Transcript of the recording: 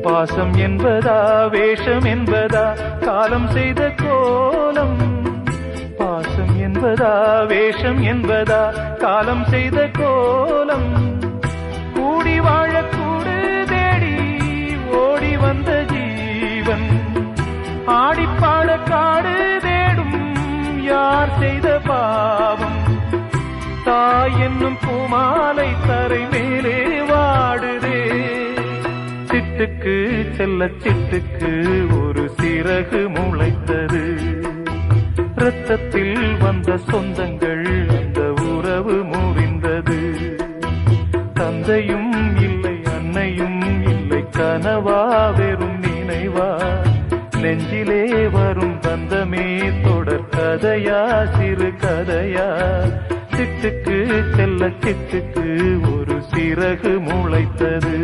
பாசம் என்பதா வேஷம் என்பதா காலம் செய்த கோலம்? பாசம் என்பதா வேஷம் என்பதா காலம் செய்த கோலம்? கூடி வாழ கூடு தேடி ஓடி வந்த ஜீவன் ஆடிப்பாட காடு தேடும் யார் செய்த பாவம்? தாய் என்னும் பூமாலை தரை மேலே வாடுதே. சிட்டுக்கு செல்ல சிட்டுக்கு ஒரு சிறகு முளைத்தது. இரத்தத்தில் வந்த சொந்தங்கள் அந்த உறவு முறிந்தது. தந்தையும் இல்லை அன்னையும் இல்லை கனவா வெறும் நினைவா? நெஞ்சிலே வரும் பந்தமே தொடர் கதையா சிறு கதையா? சிட்டுக்கு செல்ல சிட்டுக்கு ஒரு சிறகு முளைத்தது.